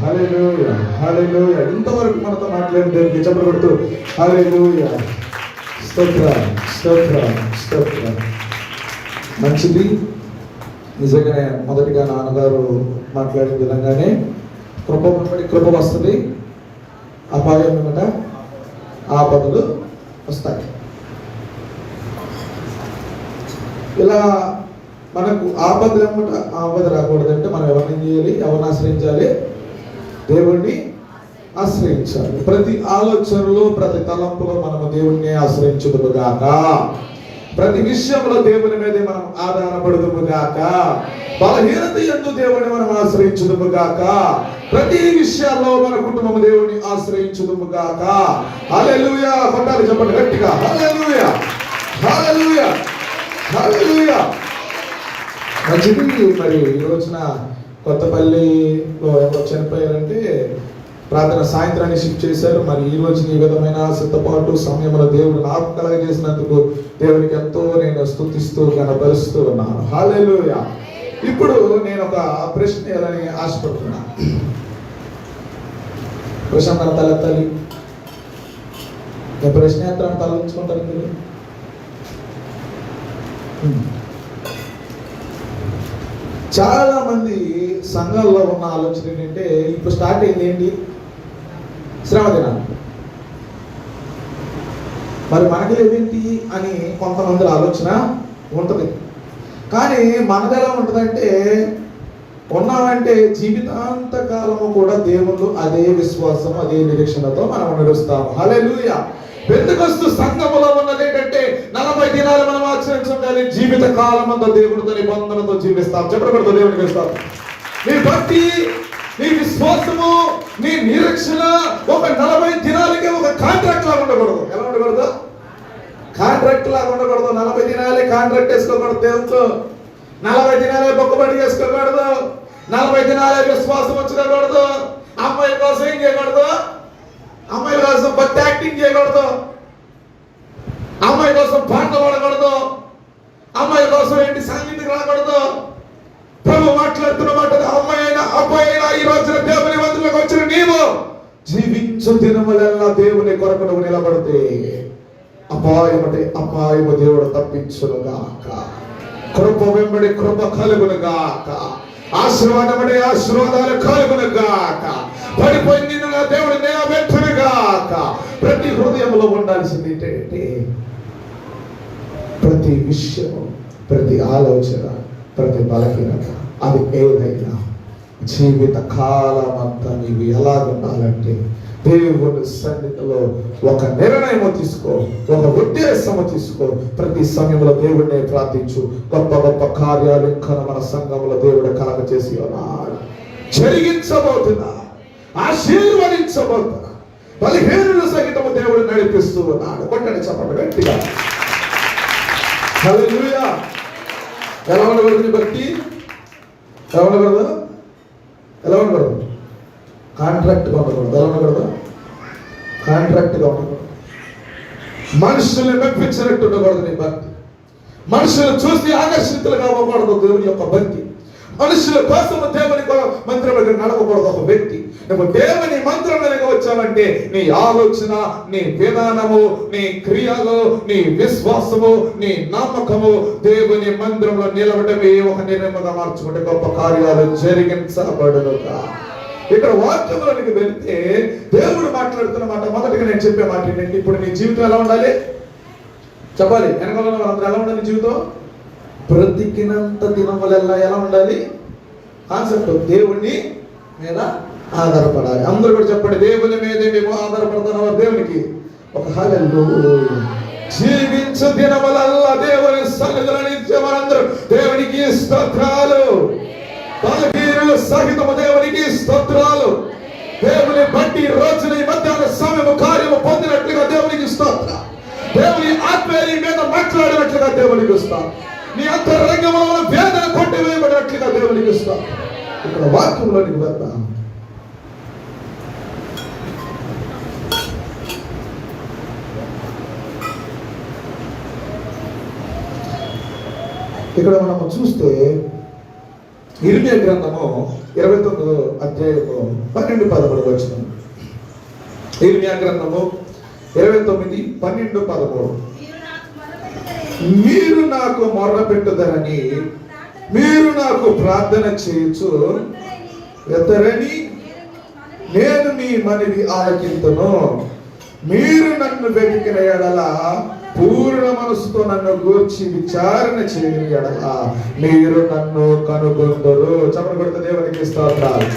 హల్లెలూయా, హల్లెలూయా. ఇంతవరకు మనతో మాట్లాడిన దేవునికి చప్పట్లు కొడుతూ హల్లెలూయా, స్తోత్రం, స్తోత్రం, స్తోత్రం. మంచిది. నిజంగానే మొదటిగా నాన్నగారు మాట్లాడిన విధంగానే కృప వెంబడి కృప వస్తుంది, అపాయం వెంబట ఆపదలు వస్తాయి. ఇలా మనకు ఆపద వెంబట ఆపద రాకూడదంటే మనం ఎవరిని చేయాలి? ఎవరిని ఆశ్రయించాలి? దేవుణ్ణి ఆశ్రయించాలి. ప్రతి ఆలోచనలో, ప్రతి తలంపులో మనము దేవుణ్ణి ఆశ్రయించుదుముగాక. ప్రతి విషయంలో దేవుని మీదే మనం ఆధారపడుదుముగాక. బలహీనత యందు దేవుని మనం ఆశ్రయించుదుముగాక. ప్రతి విషయాల్లో మన కుటుంబం దేవుని ఆశ్రయించుదుముగాక. హల్లెలూయా. కొట్టాలి చెప్పండి గట్టిగా. హల్లెలూయా, హల్లెలూయా, హల్లెలూయా. మంచిది. మరి ఈ రోజున కొత్తపల్లిలో ఎవరు చనిపోయారంటే ప్రార్థన సాయంత్రాన్ని షిఫ్ట్ చేశారు. మరి ఈ రోజు ఈ విధమైన సిద్ధపాటు సమయంలో దేవుడు నాకు కలగజేసినందుకు దేవునికి ఎంతో నేను స్తుతిస్తూ గణపరుస్తూ ఉన్నాను. హల్లెలూయా. ఇప్పుడు నేను ఒక ప్రశ్న వేయాలని ఆశపడుతున్నా. ప్రశ్న తలెత్తాలి. నేను ప్రశ్న ఎత్తాను, తల ఉంచుకుంటారు మీరు. చాలా మంది సంఘాల్లో ఉన్న ఆలోచన ఏంటంటే ఇప్పుడు స్టార్ట్ అయింది ఏంటి? శ్రమ దినాలు. మరి మనకి లేదేంటి అని కొంతమంది ఆలోచన ఉంటుంది. కానీ మనది ఎలా ఉంటుందంటే, ఉన్నామంటే జీవితాంత కాలము కూడా దేవుళ్ళు అదే విశ్వాసం, అదే నిరీక్షణతో మనం నడుస్తాము. హల్లెలూయా. పెంతెకొస్తు సంఘములో ఉన్నది ఏంటంటే 40 దినాలు మనం ఆచరించాలి. జీవిత కాలం అంతా దేవుడితో నిబంధనతో జీవిస్తాం. చెప్పబడుతూ దేవుడికి ఇస్తాం. నీ భక్తి, నీ విశ్వాసము, నీ నిరీక్షణ ఒక 40 దినాలకే ఒక కాంట్రాక్ట్ లాగా ఉండకూడదు. ఎలా ఉండకూడదు? కాంట్రాక్ట్ లాగా ఉండకూడదు. 40 దినాలే కాంట్రాక్ట్ వేసుకోకూడదు దేవుడితో. 40 దినాలే బొక్కబడి వేసుకోకూడదు. 40 దినాలే విశ్వాసం వచ్చుకోకూడదు. అమ్మాయి కోసం ఏం చేయకూడదు? అమ్మాయి కోసం భక్తి యాక్టింగ్ చేయకూడదు. అమ్మాయి కోసం పాటలు పాడకూడదు. అమ్మాయి కోసం ఏంటి సంగీతం రాకూడదు. ప్రభు మాట్లాడుతున్న మాట అమ్మాయి అయినా అబ్బాయి అయినా ఈ రోజున దేవుని మందిరంలోకి వచ్చిన నీవు జీవించు దినములెల్లా దేవుని కొరకు నువ్వు నిలబడితే అపాయము దేవుడు తప్పించునుగాక. కృప వెంబడి కృప కలుగునుగాక. ఆశీర్వాదమడే ఆశీర్వాదాలు కలుగునుగాక. పడిపోయి నిన్ను దేవుడు నిలబెట్టునుగాక. ప్రతి హృదయంలో ఉండాల్సింది ఏంటంటే ప్రతి విషయం, ప్రతి ఆలోచన, ప్రతి బలహీనత, అది ఏదైనా జీవిత కాలం అంతా నీవు ఎలాగుండాలంటే దేవుని సన్నిధిలో ఒక నిర్ణయం తీసుకో, ఒక ఉద్దేశము తీసుకో. ప్రతి సమయంలో దేవుడిని ప్రార్థించు. గొప్ప గొప్ప కార్యాలు ఇంకా మన సంఘంలో దేవుడు కలగ చేసి ఉన్నాడు. జరిగించబోతున్నా, ఆశీర్వదించబోతున్నా. బలహీనుల సహితము దేవుడు నడిపిస్తూ ఉన్నాడు. కొట్టండి చెప్పండి గట్టిగా. హల్లెలూయా. ఎలా ఉండకూడదు నీ భక్తి? ఎలా ఉండకూడదు? ఎలా ఉండకూడదు? కాంట్రాక్ట్గా ఉండకూడదు. ఎలా ఉండకూడదు? కాంట్రాక్ట్గా ఉండకూడదు. మనుషుల్ని మెప్పించినట్టు ఉండకూడదు నీ భక్తి. మనుషులు చూసి ఆకర్షితులుగా అవ్వకూడదు దేవుని యొక్క భక్తి. మనుషుల కోసము దేవుని మందిరంలో నడవకూడదు ఒక వ్యక్తి. నువ్వు దేవుని మందిరంలోకి వచ్చావంటే నీ ఆలోచన, నీ విధానము, నీ క్రియలు, నీ విశ్వాసము, నీ నమ్మకము దేవుని మందిరంలో నిలబడమే ఒక నిర్ణయంగా మార్చుకుంటే గొప్ప కార్యాలు జరిగించబడునుగా. ఇక్కడ వాక్యంలోనికి వెళ్తే దేవుడు మాట్లాడుతున్న మాట మొదటిగా నేను చెప్పే మాట ఏంటంటే, ఇప్పుడు నీ జీవితం ఎలా ఉండాలి చెప్పాలి. వెనకాల అందరూ ఎలా ఉండాలి జీవితం? బ్రతికినంత దినములెల్లా ఎలా ఉండాలి? కాన్సెప్ట్ దేవుని మీద ఆధారపడాలి. అందరూ కూడా చెప్పండి, దేవుని మీదే మేము ఆధారపడుతున్నాం. దేవునికి ఒక హల్లెలూయా. జీవించు దినములల్లా దేవుని సన్నిధిలో నిత్యమందరూ దేవునికి స్తోత్రాలు. బలహీనుల సహితము దేవునికి స్తోత్రాలు. దేవుని బట్టి రోజున ఈ మధ్యాహ్న సమయము కార్యము పొందినట్లుగా దేవునికి స్తోత్రం. దేవుని ఆత్మీయ మీద మాట్లాడినట్లుగా దేవునికి స్తోత్రం. నీ అంతరంగంలో వేదన కొట్టివేయబడినట్లుగా దేవునికి స్తోత్రం. ఇక్కడ వాక్యంలోనికి వెళ్దాం. ఇక్కడ మనం చూస్తే ఇర్మియా గ్రంథము 29వ అధ్యాయము 12-13 వచనం. ఇర్మియా గ్రంథము 29:12-13. మీరు నాకు మొర్ర పెట్టుదరని మీరు నాకు ప్రార్థన చేయొచ్చు ఎత్తరని నేను మీ మనవి ఆలకింతును. మీరు నన్ను వెతికిన ఎడల పూర్ణ మనసుతో నన్ను గూర్చి విచారణ చేయని ఎడల మీరు నన్ను కనుగొందరు. చప్పట్లు కొడుతూ దేవునికి స్తోత్రాలు.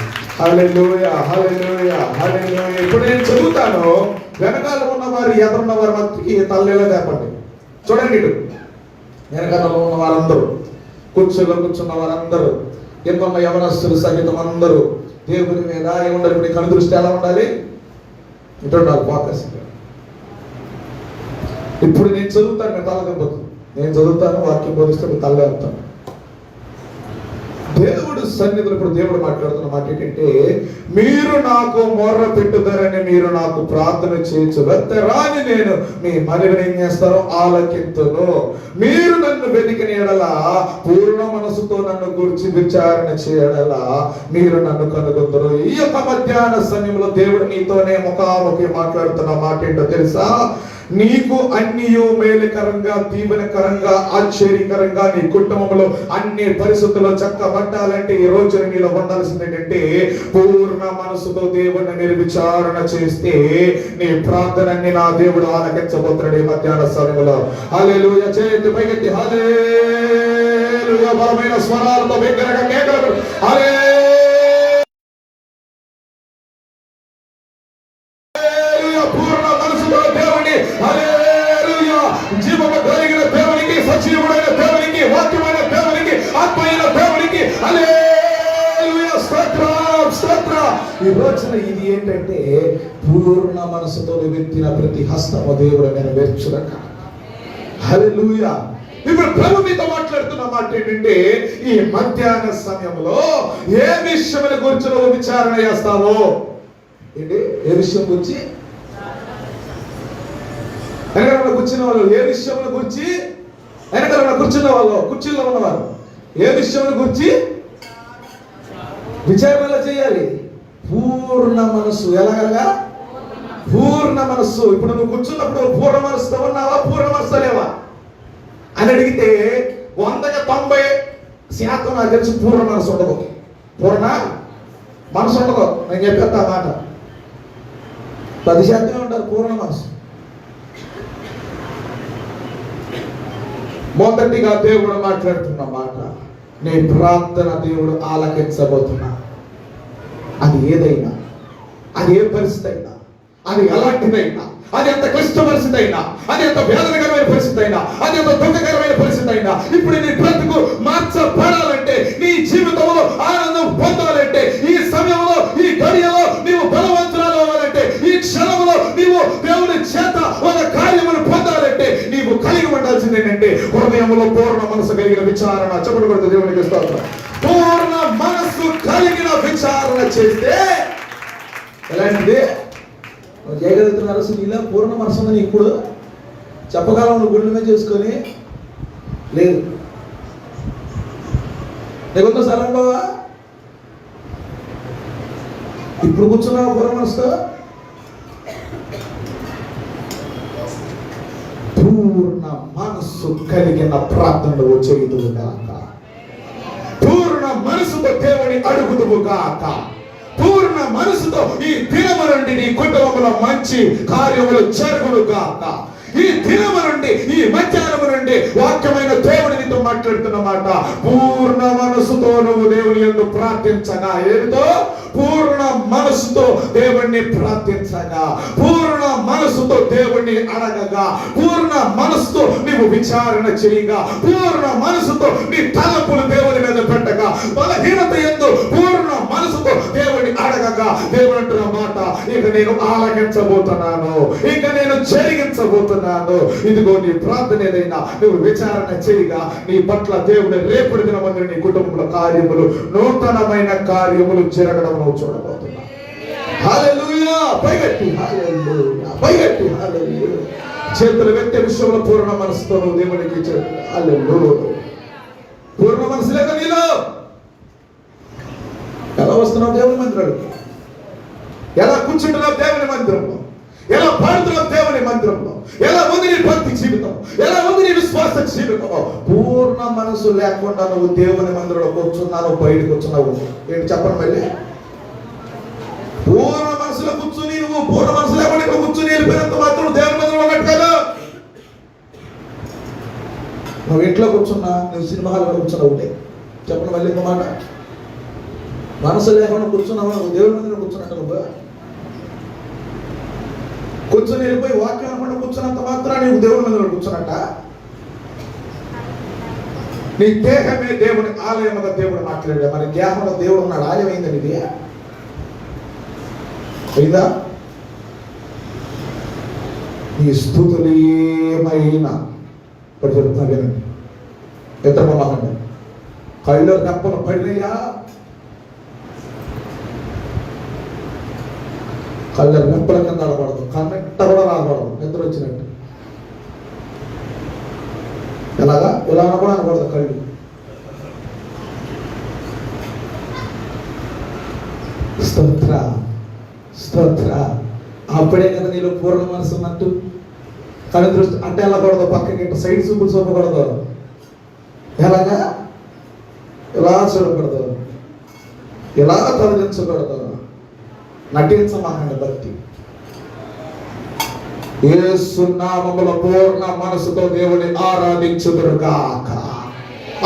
హల్లెలూయా, హల్లెలూయా, హల్లెలూయా. ఇప్పుడు నేను చదువుతాను, వెనకాల ఉన్నవారు ఎదురున్న వారి మధ్యకి తల్లిలో లేపండి. చూడండి, ఇటు వెనకాల ఉన్న వారందరూ, కుర్చీలో కూర్చున్న వారందరూ, ఎన్నున్న యవనస్తులు సహితం అందరూ దేవుని మీద ఏముండాలి? ఇప్పుడు కను దృష్టి ఎలా ఉండాలి? ఇటు ఉండాలి, ఫోకస్. ఇప్పుడు నేను చదువుతాను, నేను తల దింపుతాను. నేను చదువుతాను, వాక్యం బోధిస్తే మీరు తల వెళ్తాను. దేవుడు సన్నిధిలో ఇప్పుడు దేవుడు మాట్లాడుతున్న మాట ఏంటంటే, మీరు నాకు మొర్ర పెట్టుదరని మీరు నాకు ప్రార్థన చేయొచ్చు వెత్తరాని నేను మీ మనవిని ఏం చేస్తారో ఆలకింతును. మీరు నన్ను వెతికిన ఎడల పూర్ణ మనసుతో నన్ను గురించి విచారణ చేయడలా మీరు నన్ను కనుగొందరు. ఈ యొక్క మధ్యాహ్న సమయంలో దేవుడు నీతోనే ముఖాముఖి మాట్లాడుతున్న మాట ఏంటో తెలుసా? నీకు అన్నియు మేలుకరంగా, దీవెనకరంగా, ఆశ్చర్యకరంగా నీ కుటుంబంలో అన్ని పరిస్థితుల్లో చక్కబట్టాలంటే ఈ రోజు నీలో ఉండాల్సింది ఏంటంటే, పూర్ణ మనసుతో దేవుడిని మీరు విచారణ చేస్తే నీ ప్రార్థనని నా దేవుడు ఆలకించబోతున్నాడు ఈ మధ్యాహ్న సమయంలో. హల్లెలూయా. చేతి పైకెత్తి హల్లెలూయా బలమైన స్వరాలతో బిగ్గరగా కేకలు హల్లెలూయా. పూర్ణ మనసుతో దేవుని హల్లెలూయా, జీవము కలిగిన దేవునికి, సజీవుడైన దేవునికి, వాక్యమైన దేవునికి, ఆత్మైన దేవునికి హల్లెలూయా. స్తోత్రం, స్తోత్రం. ఈ రోజున ఇది ఏంటంటే, పూర్ణ మనసుతో వెత్తిన ప్రతి హస్తము దేవుడు నెరవేర్చుగాక. హల్లెలూయా. ఇప్పుడు ప్రభు మీతో మాట్లాడుతున్న మాట ఏంటంటే, ఈ మధ్యాహ్న సమయంలో ఏ విషయం గురించి నువ్వు విచారణ చేస్తావో ఏంటి? ఏ విషయం గురించి? వెనకాల కూర్చున్న వాళ్ళు ఏ విషయం గురించి? వెనకాల కూర్చున్న వాళ్ళు, కుర్చీలో ఉన్నవారు ఏ విషయం గురించి విచారణ చేయాలి? పూర్ణ మనసు. ఎలాగలగా? పూర్ణ మనస్సు. ఇప్పుడు నువ్వు కూర్చున్నప్పుడు పూర్ణ మనసుతో ఉన్నావా, పూర్ణ మనసు లేవా అని అడిగితే 100% నాకు తెలిసి పూర్ణ మనసు ఉండదు. పూర్ణ మనసు ఉండదు. నేను చెప్పేస్తా మాట. 10% ఉంటారు పూర్ణ మనసు. మొదటిగా దేవుడు మాట్లాడుతున్న మాట, నీ ప్రార్థన దేవుడు ఆలకించబోతున్నా. అది ఏదైనా, అది ఏ పరిస్థితి అయినా, అది ఎలాంటిదైనా, అది ఎంత క్లిష్ట పరిస్థితి అయినా, అది ఎంత వేదనకరమైన పరిస్థితి అయినా, అది ఎంత దుఃఖకరమైన పరిస్థితి అయినా, ఇప్పుడు నీ బ్రతుకు మార్చబడాలంటే, నీ జీవితంలో ఆనందం పొందాలంటే, ఈ సమయంలో, ఈ గడియలో నీవు బలవంతురాలు అవ్వాలంటే, ఈ క్షణంలో నీవు దేవుని చేత ఒక కార్యమును పొందాలంటే నీవు కలిగి ఉండాల్సింది ఏంటంటే, హృదయంలో పూర్ణ మనసు కలిగిన విచారణ. చెప్పడు కొడుతూ దేవునికి స్తోత్రం. పూర్ణ మనస్సు కలిగిన విచారణ చేస్తే ఎలాంటిది? చేయగలుగుతున్నారు అసలు ఇలా పూర్ణ మనసు ఉందని ఇప్పుడు చెప్పగలం? గుండె మీద చేసుకొని లేదు. నీకుందో సరే బావా, ఇప్పుడు కూర్చున్నావు పూర్ణ మనసుతో? పూర్ణ మనస్సు కలిగిన ప్రార్థనలు చేయుదువు గాక. పూర్ణ మనసుతో దేవుని అడుగుదువు గాక. పూర్ణ మనసుతో ఈ దినము నుండి నీ కుటుంబంలో మంచి కార్యములు జరుగును గాక. ఈ దినము నుండి, ఈ మధ్యాహ్నము నుండి వాక్యమైన దేవుడు నీతో మాట్లాడుతున్న మాట, పూర్ణ మనసుతో నువ్వు దేవుని యందు ప్రార్థించగా. ఏదో పూర్ణ మనసుతో దేవుణ్ణి ప్రార్థించగా, పూర్ణ మనసుతో దేవుణ్ణి అడగగా, పూర్ణ మనసుతో నీవు విచారణ చేయగా, పూర్ణ మనసుతో నీ తలపులు దేవుని మీద పెట్టగా, బలహీనత యందు పూర్ణ మనసుతో దేవుని అడగగా, దేవుడు అంటున్న మాట, ఇక నేను ఆలకించబోతున్నాను, ఇక నేను జరిగించబోతున్నాను. ఇదిగో నీ ప్రార్థన ఏదైనా నువ్వు విచారణ చేయగా, నీ పట్ల దేవుడు రేపటి దినమందు నీ కుటుంబంలో కార్యములు, నూతనమైన కార్యములు జరగడం నువ్వు చూడబోతున్నా. హల్లెలూయా. పైగట్టి హల్లెలూయా, పైగట్టి హల్లెలూయా. చేతులు వ్యక్తి విషయంలో పూర్ణ మనసుతో నువ్వు దేవునికి హల్లెలూయా. పూర్ణ మనసు లేక నీలో వస్తున్నావు దేవుని మందిరానికి? ఎలా కూర్చుంటున్నావు దేవుని మందిరంలో? ఎలా పాడుతున్నావు దేవుని మందిరంలో? ఎలా ఉంది నీ భక్తి జీవితం? ఎలా ఉంది నీ విశ్వాస జీవితం? పూర్ణ మనసు లేకుండా నువ్వు దేవుని మందిరంలో కూర్చున్నావు, బయటకు వచ్చినావు. ఏంటి చెప్పండి మళ్ళీ? పూర్ణ మనసులో కూర్చుని నువ్వు పూర్ణ మనసు లేకుండా కూర్చుని వెళ్ళిపోయినంత మాత్రం దేవుని మందిరంలో ఉన్నట్టు కదా. నువ్వు ఇంట్లో కూర్చున్నా, నువ్వు సినిమా హాల్లో కూర్చున్నావు ఒకటే. చెప్పండి మళ్ళీ ఇంకో మాట. మనసు లేకుండా కూర్చున్నావు, నువ్వు దేవుని మందిరంలో కూర్చున్నట్టు. నువ్వు కూర్చొని వెళ్ళిపోయి వాక్యం అనకుండా కూర్చున్నంత మాత్రం నీవు దేవుని మందిరంలో కూర్చున్నట్ట. నీ దేహమే దేవుని ఆలయముగా దేవుడు మాట్లాడాడు. మరి దేహంలో దేవుడు ఉన్నాడు, ఆలయం అయిందండి ఇది అయిందా? నీ స్థుతులు ఏమైనా ఇప్పుడు చెప్తున్నా వినండి. ఎంత బాగుంది. కళ్ళు రెప్పలు పడినయ్యా, కళ్ళు రెప్పల కింద ఆడకూడదు, కన్నెట్ట కూడా రాకూడదు. నిద్ర వచ్చినట్టు ఎలాగా ఇలా కూడా అనకూడదు. కళ్ళు స్తోత్ర స్తోత్ర. అప్పుడే కదా నీలో పూర్ణ మనసు ఉన్నట్టు. కళ్ళు దృష్టి అంటే వెళ్ళకూడదు, పక్కకి ఇట్లా సైడ్ చూపులు చూపకూడదు. ఎలాగా ఇలా చూడకూడదు, ఇలా తొలగించకూడదు. నటించమాకండి భక్తి. యేసు నామములో పూర్ణ మనసుతో దేవుని ఆరాధించుదురుగాక.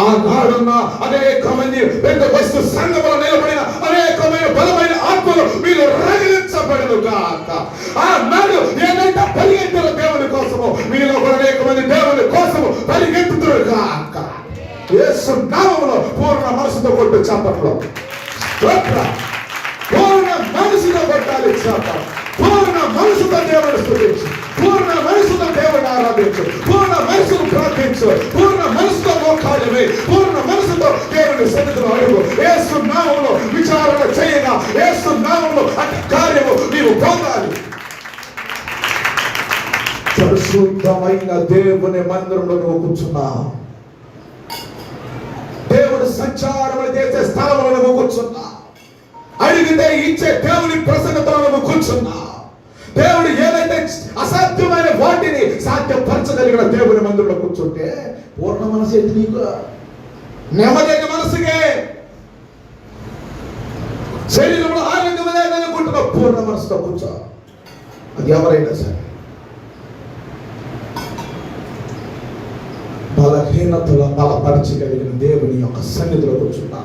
ఆనాడున్న అనేకమంది పెంతెకొస్తు సంఘములో నిలబడిన అనేకమైన బలమైన ఆత్మలు మీరు రగిలించబడునుగాక. ఆనాడు ఏదైతే పరిగెత్తుల దేవుని కోసము మీలో కూడా అనేక మంది దేవుని కోసము పరిగెత్తుదురుగాక. యేసు నామములో పూర్ణ మనసుతో కొట్టు చప్పట్లో. పూర్ణ మనసుతో కొట్టాలి చప్పట్లు. పూర్ణ మనసుతో దేవుని స్తుతించు, పూర్ణ మనసుతో దేవుని ఆరాధించు, పూర్ణ మనసును ప్రార్థించు, పూర్ణ మనసుతో మోకాళ్ళమే, పూర్ణ మనసుతో దేవుని సన్నిధిలో అడుగు. యేసు నామములో విచారణ చేయగా, యేసు నామములో అట్టి కార్యము నీవు పొందాలి. పరిశుద్ధమైన దేవుని మందిరంలో నువ్వు కూర్చున్నావు. దేవుడు సంచారం చేసే స్థలంలో నువ్వు కూర్చున్నావు. అడిగితే ఇచ్చే దేవుని ప్రసన్నతలో నువ్వు కూర్చున్నావు. దేవుడు ఏదైతే అసాధ్యమైన వాటిని సాధ్యపరచగలిగిన దేవుని మందిరంలో కూర్చుంటే పూర్ణ మనసు ఏంటి నీకు? నెమ్మదైన మనసుకే. శరీరంలో ఆరోగ్యం లేదనుకుంటున్నావు, పూర్ణ మనసుతో కూర్చో. అది ఎవరైనా సరే బలహీనతలో బలపరచగలిగిన దేవుని యొక్క సన్నిధిలో కూర్చున్నా.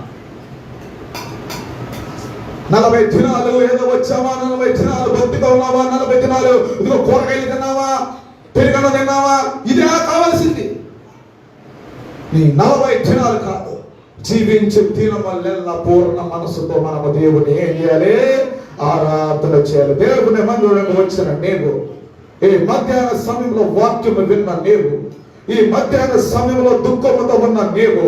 40 దినాలు ఏదో వచ్చావా, 40 దినాలు భక్తిగా ఉన్నావా, 40 దినాలు ఇదిగో కూరగాయలు తిన్నావా, పెరుగన్నం తిన్నావా, ఇదే కావాల్సింది. నీ 40 దినాలు కాదు, జీవించే దినమల్లెల్లా పూర్ణ మనసుతో మనము దేవుని ఏం చేయాలి? ఆరాధన చేయాలి. దేవుని మందిరంలోకి వచ్చిన నీవు, ఈ మధ్యాహ్న సమయంలో వాక్యము విన్న నీవు, ఈ మధ్యాహ్న సమయంలో దుఃఖముతో ఉన్న నీవు,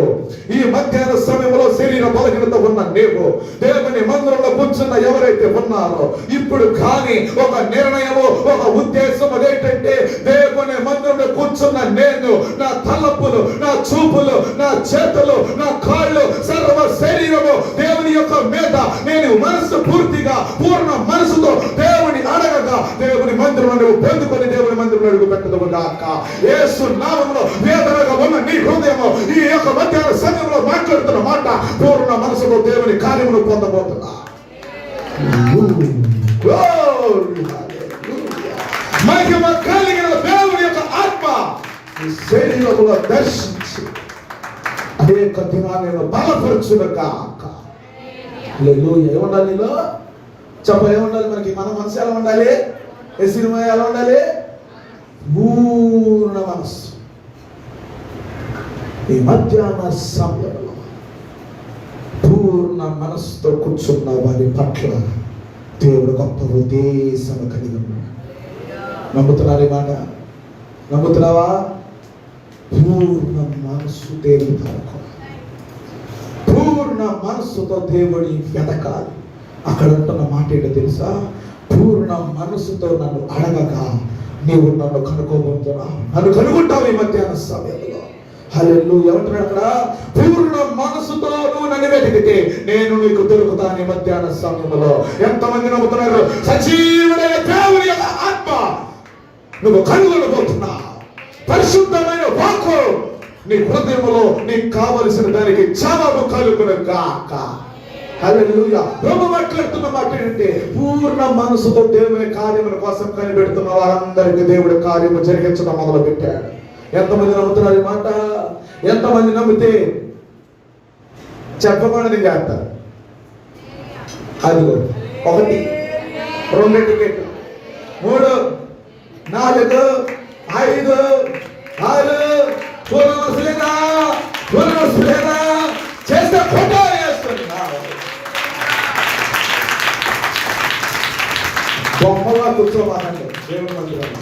ఈ మధ్యాహ్న సమయంలో శరీర బలహీనత ఉన్న నీవు, దేవుని మందిరంలో కూర్చున్న ఎవరైతే ఉన్నారో ఇప్పుడు కానీ ఒక నిర్ణయము, ఒక ఉద్దేశం అదేంటంటే దేవుని మందిరంలో కూర్చున్న నేను, నా తలపులు, నా చూపులు, నా చేతులు, నా కాళ్ళు, సర్వ శరీరము దేవుని యొక్క మీద నేను మనసు పూర్తిగా పూర్ణ మనసుతో దేవుని అడగగా దేవుని మందిరంలో నువ్వు పొందుకొని దేవుని మందిరంలో అడుగు పెట్టదు గాక. యేసు నామములో వేదనగా ఉన్న నీ హృదయము ఈ యొక్క మధ్యాహ్న సమయంలో మాట్లాడుతున్న మాట పూర్ణ మనసుతో దేవుని కార్యమును పొందబోతున్నా. మహిమ కలిగిన దేవుని యొక్క ఆత్మ ఈ శరీరములో దర్శించి అనేక దినాలను బలపరచుగాక. ఏముండాలి నీలో? చెప్ప ఏముండాలి? మనకి మన మనసు ఎలా ఉండాలి? ఏ సినిమా ఎలా ఉండాలి? పూర్ణ మనసు. ఈ మధ్యాహ్న సమయంలో పూర్ణ మనసుతో కూర్చున్న వారి పట్ల దేవుడు గొప్ప ఉద్దేశం కలిగి ఉన్నాడు. నమ్ముతున్నారు ఈ మాట? నమ్ముతున్నావా? పూర్ణ మనసు దేవుని పరకు, పూర్ణ మనసుతో దేవుని వెతకాలి. అక్కడ ఉంటున్న మాట ఏంటో తెలుసా? పూర్ణ మనసుతో నన్ను అడగగా నీవు నన్ను కనుక్కోబోతున్నావు, నన్ను కనుగొంటావు ఈ మధ్యాహ్న సమయంలో. హల్లెలూయా. ఏమంటున్నాడు అక్కడ? పూర్ణ మనసుతో నువ్వు నన్ను వెతికితే నేను నీకు దొరుకుతాను ఈ మధ్యాహ్న సమయంలో. ఎంతమంది నమ్ముతున్నారు? సజీవుడైన దేవుని యొక్క ఆత్మ నువ్వు కనుగొనబోతున్నా. పరిశుద్ధమైన వాక్కు నీ హృదయంలో నీకు కావలసిన దానికి జవాబు కలుగును గాక. హల్లెలూయా. ప్రభు మాట్లాడుతున్న మాట ఏంటంటే, పూర్ణ మనసుతో దేవుని కార్యముల కోసం కనిపెడుతున్న వారందరికీ దేవుడి కార్యము జరిగించడం మొదలు పెట్టాడు. ఎంతమంది నమ్ముతున్నారు ఈ మాట? ఎంతమంది నమ్మితే చెప్పకుండా నేను చేస్తాను. అదిగో 1 2 టికెట్ 3 4 5 6 పూర్ణమసలేదా చేస్తే ఫోటో వేస్తున్నా. బొమ్మలా కూర్చోవాలండి దేవుని మందిరంలో.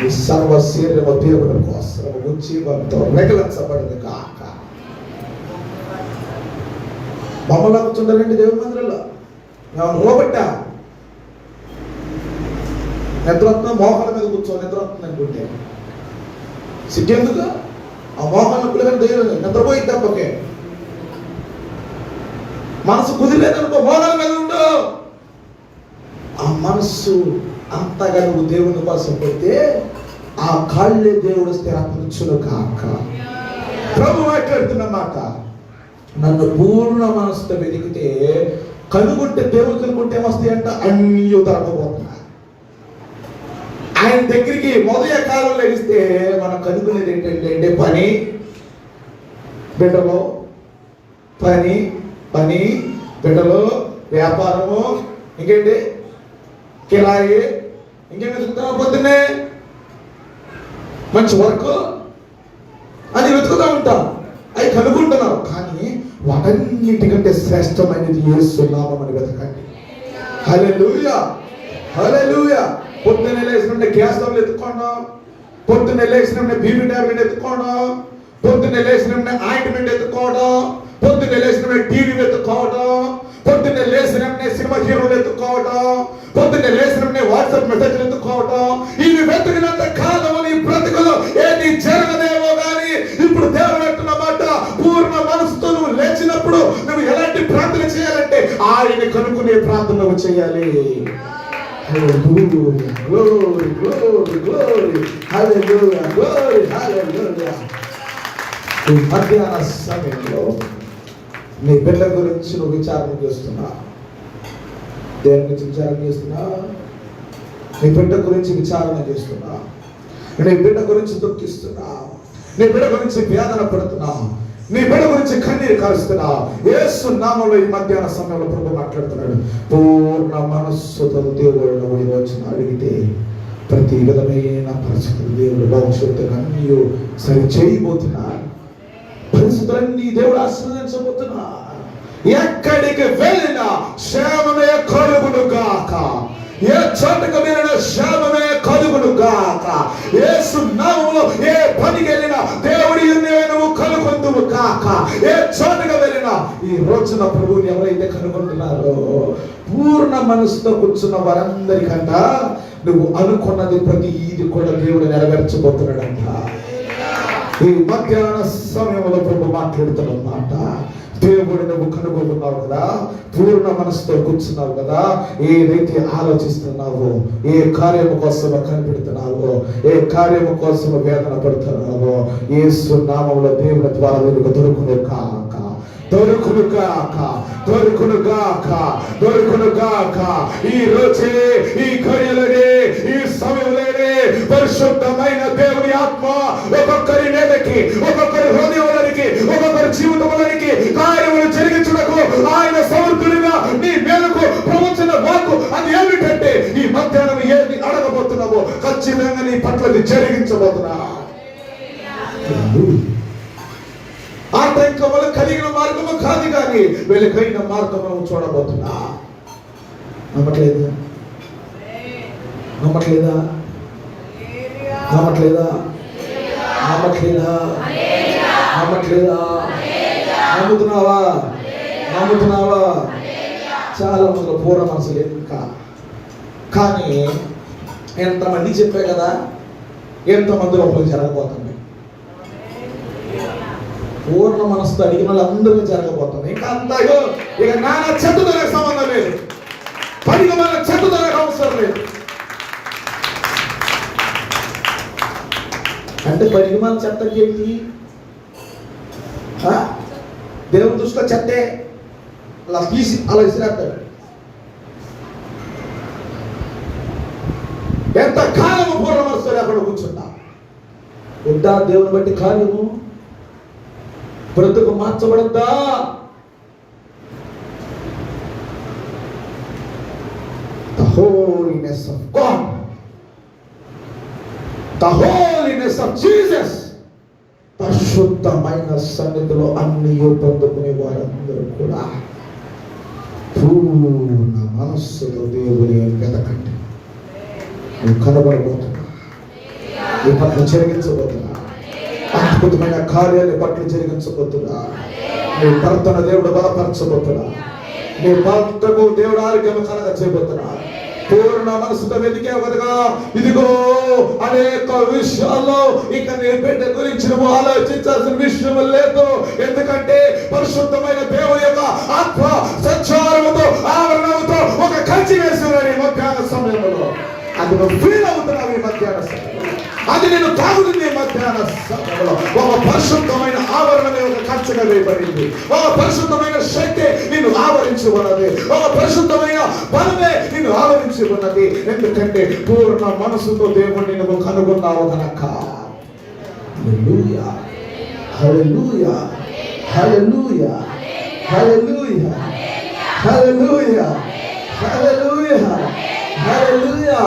ఈ సర్వ శరీరము దేవుని కోసం ఉజ్జీవంతో రెగలించబడింది కాక. బొమ్మలా కూర్చుంటారండి దేవుని మందిరంలో. మేము రోబట్టా నిద్రత్న మోకాల మీద కూర్చో నిద్రత్న అనుకుంటే సిగ్గెందుకు? ఆ మోకాల పిల్లలు దేవుడు నిద్రపోయి దెబ్బకే. మనసు కుదిరేదనుకో మోకాల మీద ఉండు. ఆ మనస్సు అంతగా నువ్వు దేవుని కోసం పెడితే ఆ కాళ్ళే దేవుడు స్థిరపరచును కాక. ప్రభు మాట్లాడుతున్న మాట, నన్ను పూర్ణ మనసుతో వెతికితే కనుగొంటే దేవుడు కనుగొంటే ఏమొస్తాయంట? అన్నీ దొరకబోతున్నా. ఆయన దగ్గరికి మొదటి కాలంలో ఇస్తే మనం కనుక్కునేది ఏంటంటే పని బిడ్డలో, పని పని బిడ్డలో, వ్యాపారము, ఇంకేంటి కిరాయి, ఇంకేం వెతుకుతున్నావు? పొద్దున్నే మంచి వర్క్ అని వెతుకుతా ఉంటాం. అవి కనుక్కుంటున్నావు. కానీ వాటన్నిటికంటే శ్రేష్టమైనది యేసు నామముని వెతకండి. హల్లెలూయా, హల్లెలూయా. పొద్దున్నే లేచిన గ్యాస్ స్టవ్లు ఎత్తుకోవడం, పొద్దున్నే లేచిన బీపీ టాబ్లెట్ ఎత్తుకోవడం, పొద్దున్నే లేచిన ఆయింట్మెంట్ ఎత్తుకోవడం, పొద్దున్నే లేచిన టీవీ ఎత్తుకోవడం, పొద్దున్నే లేచిన సినిమా హీరోలు ఎత్తుకోవడం, పొద్దున్నే లేచిన వాట్సాప్ మెసేజ్లు ఎత్తుకోవడం. ఇవి వెతుకినంత కాలం నీ బ్రతుకులో ఏది జరగదేమో కానీ ఇప్పుడు దేవుడు అంటున్న మాట, పూర్ణ మనసుతో నువ్వు లేచినప్పుడు నువ్వు ఎలాంటి ప్రార్థన చేయాలంటే ఆయన కనుక్కునే ప్రార్థన నువ్వు చేయాలి. Hallelujah, glory, glory, glory, hallelujah, glory, hallelujah. ఈ మధ్యాహ్న సమయంలో నీ బిడ్డ గురించి నువ్వు విచారణ చేస్తున్నా. దేని గురించి విచారణ చేస్తున్నా? నీ బిడ్డ గురించి విచారణ చేస్తున్నా. నీ బిడ్డ గురించి దుఃఖిస్తున్నా. నీ బిడ్డ గురించి వేదన పడుతున్నా. నీ బిడ్డ గురించి కన్నీరు కారుస్తున్నా. యేసు నామములో ఈ మధ్యాహ్న సమయంలో ప్రభు మాట్లాడుతున్నాడు. పూర్ణ మనస్సుతో దేవుడు నువ్వు ఈరోజు అడిగితే ప్రతి విధమైన పరిస్థితులు దేవుడు భవిష్యత్తుగా అన్నీ సరి చేయబోతున్నాడు. పరిస్థితులన్నీ దేవుడు ఆశీర్వదించబోతున్నా. ఎక్కడికి వెళ్ళినా క్షేమమే కలుగును గాక. ఏ చోటకు వెళ్ళినా క్షేమమే కలుగును గాక. యేసు నామములో ఏ పనికి వెళ్ళినా దేవుడి నువ్వు కనుగొందువు కాక. ఏ చోటకు వెళ్ళినా ఈ రోజున ప్రభువుని ఎవరైతే కనుగొంటున్నారో పూర్ణ మనసుతో కూర్చున్న వారందరికంట నువ్వు అనుకున్నది ప్రతి ఇది కూడా దేవుడు నెరవేర్చబోతున్నాడంట. ఈ మధ్యాహ్న సమయంలో ప్రభు మాట్లాడుతున్న మాట, దేవుడు నువ్వు కనుగొన్నావు కదా, పూర్ణ మనసుతో కూర్చున్నావు కదా, ఏ రీతి ఆలోచిస్తున్నావు, ఏ కార్యము కోసం కనిపెడుతున్నావో, ఏ కార్యము కోసం వేదన పడుతున్నావో యేసు నామములో దేవుని ద్వారా నీకు దొరుకును కాక, దొరుకును గాక, దొరుకును గాక, దొరుకును గాక. ఈ రోజే, ఈ ఘడియలోనే, ఈ సమయంలోనే పరిశుద్ధమైన దేవుని ఆత్మ ఒక్కొక్కరి నేలకి, ఒక్కొక్కరి హృదయంలోనికి, ఒక్కొక్కరి జీవితంలోనికి కార్యములు జరిగించుటకు ఆయన సమర్థుడిగా నీ మేలకు ప్రవచన వాక్కు అది ఏమిటంటే ఈ మధ్యాహ్నం ఏది అడగబోతున్నావో ఖచ్చితంగా నీ పట్లది జరిగించబోతున్నా. ఆటంకములు కలిగిన మార్గము కాదు కానీ వెలుగైన మార్గము చూడబోతున్నా. నమ్మట్లేదా? నమ్మట్లేదా? నమ్మట్లేదా? నమ్మట్లేదా? నమ్మట్లేదా? నమ్ముతున్నావా? నమ్ముతున్నావా? చాలా మందిలో పూర్ణ మనసు లేదు ఇంకా. కానీ ఎంతమంది చెప్పే కదా, ఎంతమంది లోపలికి జరగబోతుంది. పూర్ణ మనసుతో అడిగిన వాళ్ళందరికీ జరగబోతుంది. ఇంకా అంతా ఇక నాన్న చెట్టుతో సంబంధం లేదు, పడిన మన చెట్టుతో అవసరం లేదు. అంటే పరిగమాల చెత్త ఏంటి? దేవుని దృష్టిలో చెత్తే, అలా తీసి అలా విసిరేస్తాడు. ఎంత కాలము పూర్ణ మనసుతో అక్కడ కూర్చుంటా వద్దా? దేవుని బట్టి కార్యము బ్రతుకు మార్చబడద్దా? The holiness of God, the holiness of Jesus. పరిశుద్ధమైన సన్నిధిలో అన్ని పొందుకునే వారందరూ కూడా పూర్ణ మనస్సుతో దేవుని వెతకండి. నువ్వు కనబడబోతున్నా, నీ పట్ల జరిగించబోతున్నా, అద్భుతమైన కార్యాన్ని పట్ల జరిగించబోతున్నా. నీ భర్తన దేవుడు బలపరచబోతున్నా, నీ భర్తకు దేవుడు ఆరోగ్యం కలగ చేయబోతున్నా. పూర్ణ మనసుతో వెతికే వదగా ఇదిగో అనేక విషయాల్లో ఇక నీ బిడ్డ గురించి నువ్వు ఆలోచించాల్సిన విషయం లేదు. ఎందుకంటే పరిశుద్ధమైన దేవుని యొక్క ఆత్మ సంచారముతో ఆవరణతో ఒక కంచి వేస్తున్నాడు ఈ మధ్యాహ్న సమయంలో. అది నువ్వు ఫీల్ అవుతున్నావు ఈ మధ్యాహ్న సమయంలో, అది నేను తాగుతుంది ఈ మధ్యాహ్న సమయంలో. ఒక పరిశుద్ధమైన ఆవరణమే ఒక కంచెగా వేయబడింది. ఒక పరిశుద్ధమైన శక్తి నిన్ను ఆవరించి ఉన్నది. ఒక పరిశుద్ధమైన బలమే నిన్ను ఆవరించి ఉన్నది. ఎందుకంటే పూర్ణ మనసుతో దేవుడిని నువ్వు కనుగొన్నావు కనుక. హల్లెలూయా, హల్లెలూయా, హల్లెలూయా, హల్లెలూయా, హల్లెలూయా, హల్లెలూయా, హల్లెలూయా.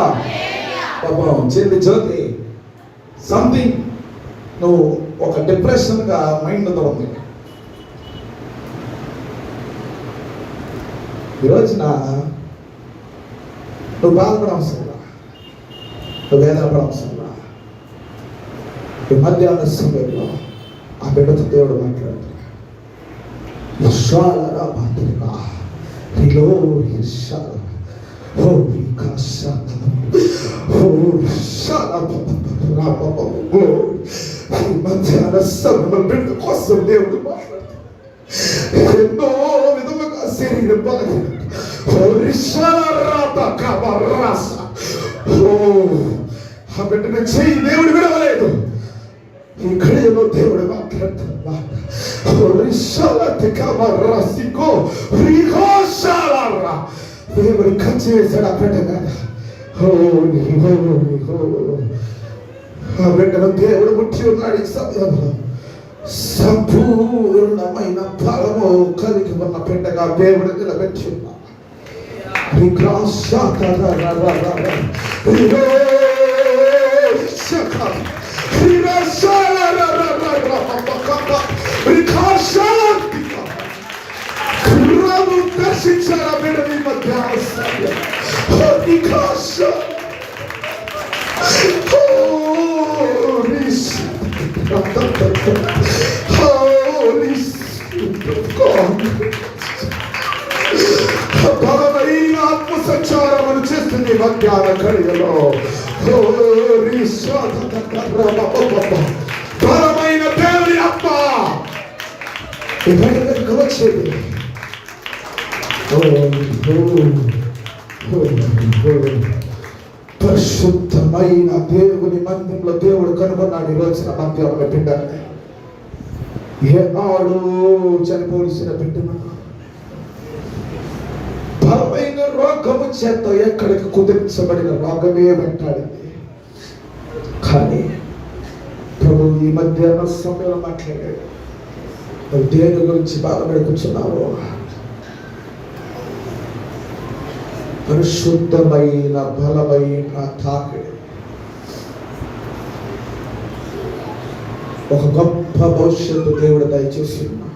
పాపం చెల్లి జ్యోతి సంథింగ్ నువ్వు ఒక డిప్రెషన్గా మైండ్తో ఉంది. ఈరోజున నువ్వు బాధపడవసరంలా, నువ్వు వేదనపడవసరంలా. ఈ మధ్యాహ్న సమయంలో ఆ బిడ్డతో దేవుడు మాట్లాడుతున్నాడు. మధ్యాహ్న సమయంలో బిడ్డ కోసం దేవుడు మాట్లాడుతున్నాడు. ఎన్నో విధముగా శరీరం బలహీనత, ఆ బిడ్డను చెయ్యి దేవుడు విడవలేదు. ఈ గడియలో దేవుడు మాట్లాడుతున్నా. దేవుడు కంచి వేశాడు ఆ బిడ్డ. ఆ బిడ్డను దేవుడు ముట్టి ఉన్నాడు. ఈ సమయంలో సంపూర్ణమైన ఫలము కలిగి ఉన్న బిడ్డగా దేవుడు నిలబెట్టి ఉన్నాడు. దర్శించారా బిడ్డని మధ్యాహ్న బలమైన ఆత్మ సంచారమును చేస్తుంది మధ్యాహ్న గడియలో. బలమైన దేవుని ఆత్మ ఈ బయట దగ్గరకు వచ్చేది. పరిశుద్ధమైన దేవుని మందిరంలో దేవుడు కనుగొన్నాడు ఈ రోజున మధ్యాహ్న బిడ్డని. ఏనాడు చనిపోవలసిన బిడ్డను బలమైన రోగము చేత ఎక్కడికి కుదిర్చబడిన రోగమే వెంటాడింది. కానీ ప్రభు ఈ మధ్యాహ్న సమయంలో మాట్లాడాడు. నువ్వు దేని గురించి బాధపడి కూర్చున్నావు? పరిశుద్ధమైన బలమైన తాకిడి, ఒక గొప్ప భవిష్యత్తు దేవుడు దయచేసి ఉన్నా.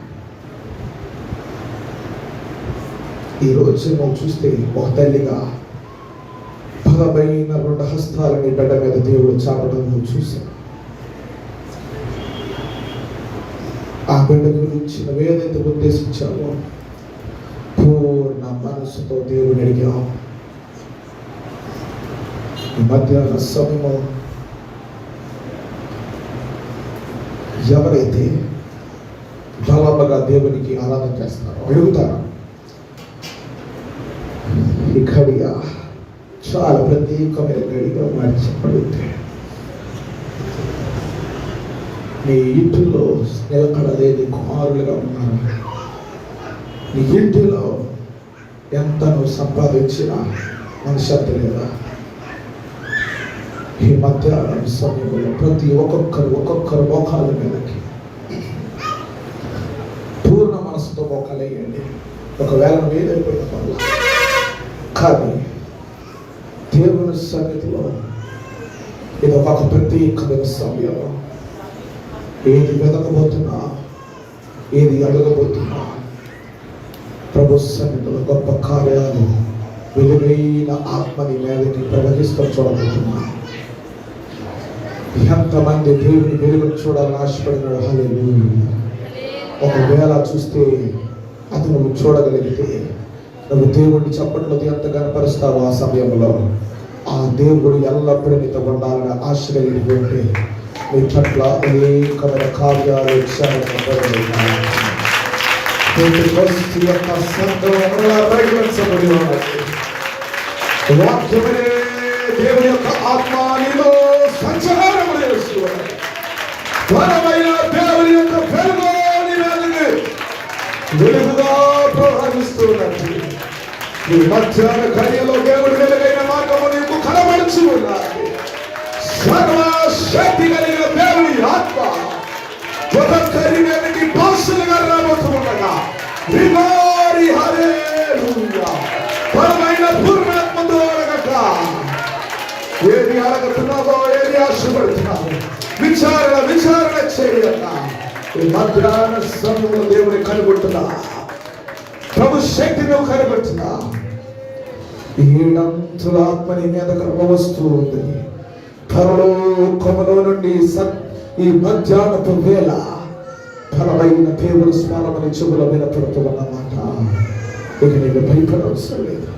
ఈరోజు నువ్వు చూస్తే ఒక తల్లిగా బలమైన 2 హస్తాలని బిడ్డ మీద దేవుడు చాపడం నువ్వు చూసావు. ఆ బిడ్డ గురించి నువ్వేదైతే ఉద్దేశించావో పూర్ణ మనసుతో దేవుని అడిగావు. ఈ మధ్యాహ్న సమయంలో ఎవరైతే బలముగా దేవునికి ఆరాధన చేస్తారు, అడుగుతారు. ఈ గడియ చాలా ప్రత్యేకమైన గడిగా మార్చబడితే నీ ఇంటిలో నిలకడలేని కుమారులుగా ఉన్నారు. నీ ఇంటిలో ఎంత నువ్వు సంపాదించినా మనశ్శాంతి లేదా? ఈ మధ్యాహ్నం సమయంలో ప్రతి ఒక్కొక్కరు మోకాళ్ళ మీదకి పూర్ణ మనసుతో మోకాలేయండి. ఒకవేళ నువ్వు ఏదైపోయిన వల్ల కానీ దేవుని సన్నిధిలో ఇది ఒక ప్రత్యేకమైన సమయంలో ఏది వెతకబోతున్నా, ఏది అడగబోతున్నా ప్రభు సన్నిధిలో గొప్ప కార్యాలు వెలుగైన ఆత్మని మీదకి ప్రవహిస్తూ చూడబోతున్నా. ఎంతమంది దేవుని వెలుగు చూడాలని ఆశపడినాడు? హల్లెలూయా. ఒకవేళ చూస్తే అది నువ్వు చూడగలిగితే నువ్వు దేవుడిని చప్పట్లతో ఎంత కనపరుస్తావు ఆ సమయంలో ఆ దేవుడు ఎల్లప్పుడూ నీతో ఉండాలని ఆశ కలిగిపోతే నీ పట్ల అనేకమైన కార్యాలు వాక్యమనే దేవుని యొక్క ఆత్మ నీలో సంచారం చేస్తున్నది. దేవుని యొక్క వెలుగుగా ప్రవహిస్తున్నది. ఈ మధ్యాహ్న కార్యంలో దేవుడు వెలుగైన మార్గము నీకు కనబడుచు ఉన్నది. సర్వశక్తి కలిగిన దేవుని ఆత్మ ఒక్కొక్కరి మీదకి భాషలుగా రాబోతుండగా బలమైన పూర్ణాత్మతో అడగక ఏది అడగతున్నావో, ఏది ఆశపడుతున్నావో విచారణ చేయక ఈ మధ్యాహ్న సమయంలో దేవుని కనబడుతున్నా, ప్రభు శక్తి నువ్వు కనబడుతున్నా. ఏడంతుల ఆత్మని మీద వస్తూ ఉంది. పరలోకములో నుండి ఈ మధ్యాహ్నపు వేళ బలమైన దేవుని స్మరణని చెవుల వినపడుతూ అన్నమాట. ఇక నేను భయపడవసరం లేదు,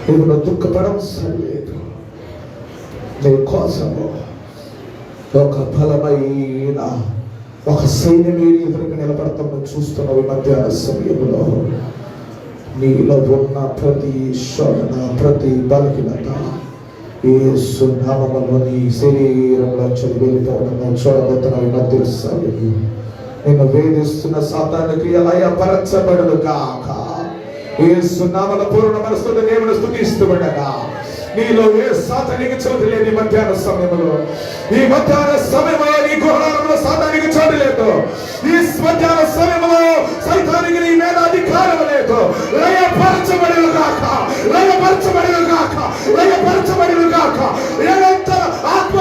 నేను దుఃఖపడవసరం లేదు. నీ కోసము ఒక బలమైన ఒక సైన్యమే ఎదురుగా నిలబడతాం. నువ్వు చూస్తున్నావు. ఈ మధ్యాహ్న సమయంలో నీలో ఉన్న ప్రతి శోధన, ప్రతి బలహీనత యేసు నామములో నీ శరీరంలో వెళ్ళిపోవడం చూడబోతున్నావు. ఈ మధ్య సమయంలో నిన్ను వేధిస్తున్న సాతానుకి లయపరచబడును గాక. యేసు నామములో పూర్ణ మనసుతో దేవుని స్తుతిస్తూ ఉండగా నీలో ఏ సాతానికి చోటు లేదు. ఈ మధ్యాహ్న సమయంలో నీ గుహరంలో సాతానికి చోటు లేదు. ఈ మధ్యాహ్న సమయంలో సైతానికి నీ మీద అధికారం లేదు. లయపరచబడిన గాక, లయపరచబడిన గాక, లయపరచబడిన గాక. ఏదంత ఆత్మ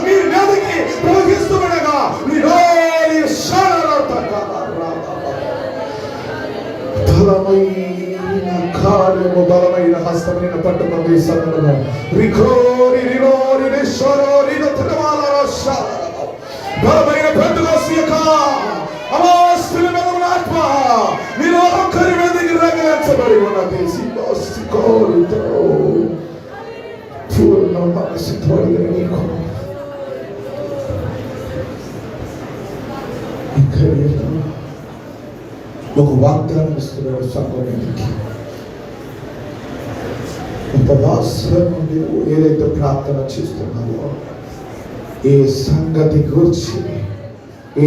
నీ మీదకి ప్రవహిస్తూ ఉండగా బలమైన కార్యము, బలమైన హస్తం నిన్ను పట్టుకుంది. సమయంలో బలమైన పెద్దగోసి యొక్క ఆత్మ మీరు ఒక్కరి మీదకి రగలించబడి ఉన్నది. పూర్ణ మనసుతో నీకు ఒక వాగ్దానం ఇస్తున్నాడు సంఘానికి. ఉపవాసం నువ్వు ఏదైతే ప్రార్థన చేస్తున్నావో ఏ సంగతి గురించి ఏ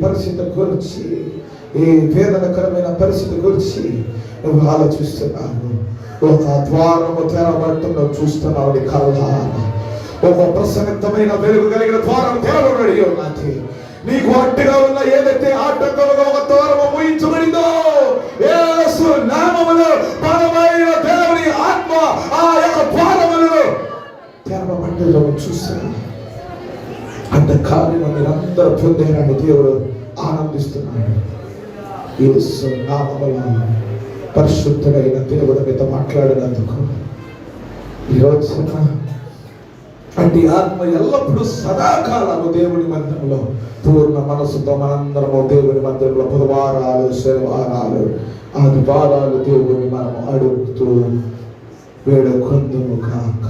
పరిస్థితి గురించి, ఏ వేదనకరమైన పరిస్థితి గురించి నువ్వు ఆలోచిస్తున్నావు. ఒక ద్వారము తెరబడుతున్న చూస్తున్నావు. నీ కళ్ళ ఒక ప్రసన్నమైన వెలుగు కలిగిన ద్వారం తెరవబడి ఉన్నది. నీకు అడ్డుగా ఉన్న ఏదైతే ఆటంకముగా ఒక ద్వారము మూయించబడిందో యేసు నామములో బలమైన దేవుని ఆత్మ ఆ యొక్క ద్వారములను తెరవబడ్డలో చూస్తాను. అంతకాలంలో మీరందరూ పొందారని దేవుడు ఆనందిస్తున్నాడు. యేసు నామములో పరిశుద్ధుడైన దేవుడు మీతో మాట్లాడినందుకు ఈ రోజున అట్టి ఆత్మ ఎల్లప్పుడూ సదాకాలము దేవుని మందిరంలో పూర్ణ మనసుతో మనందరము దేవుని మందిరంలో బుధవారాలు, శనివారాలు, ఆదివారాలు దేవుని మనము అడుగుతూ వేడుకొందుము కాక.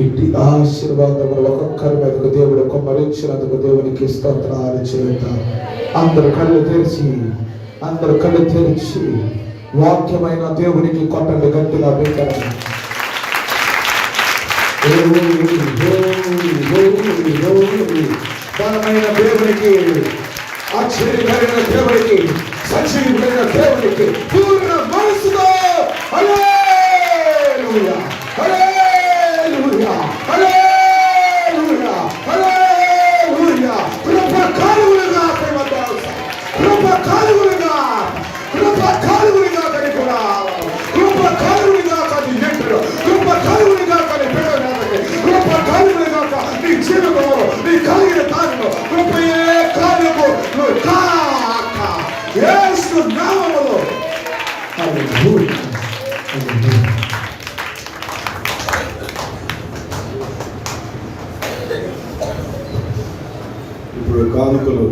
ఇట్టి ఆశీర్వాదములు ఒక్కొక్కరి మీదకు దేవుడు కుమ్మరించినందుకు దేవునికి స్తోత్రాలు చేద్దాం. అందరు కళ్ళు తెరిచి వాక్యమైన దేవునికి కొట్టండి గట్టిగా పెట్టండి. ఘనమైన దేవునికి, ఆశ్చర్యకరమైన దేవునికి, సజీవుడైన దేవునికి పూర్ణ మనసుతో హల్లెలూయా, హల్లెలూయా, హల్లెలూయా, హల్లెలూయా. కృప కాలువలుగా కనిపురా, కృప కాలువలుగా కని ఎంటర్, కృప కాలువలుగా కని పెడడానికి, కృప కాలువలుగా నీ జీవితంలో నీ కలిగిన దానిలో కృపయే కార్యము కాక యేసు నామములో. హల్లెలూయా. ఇప్పుడు కానుకలు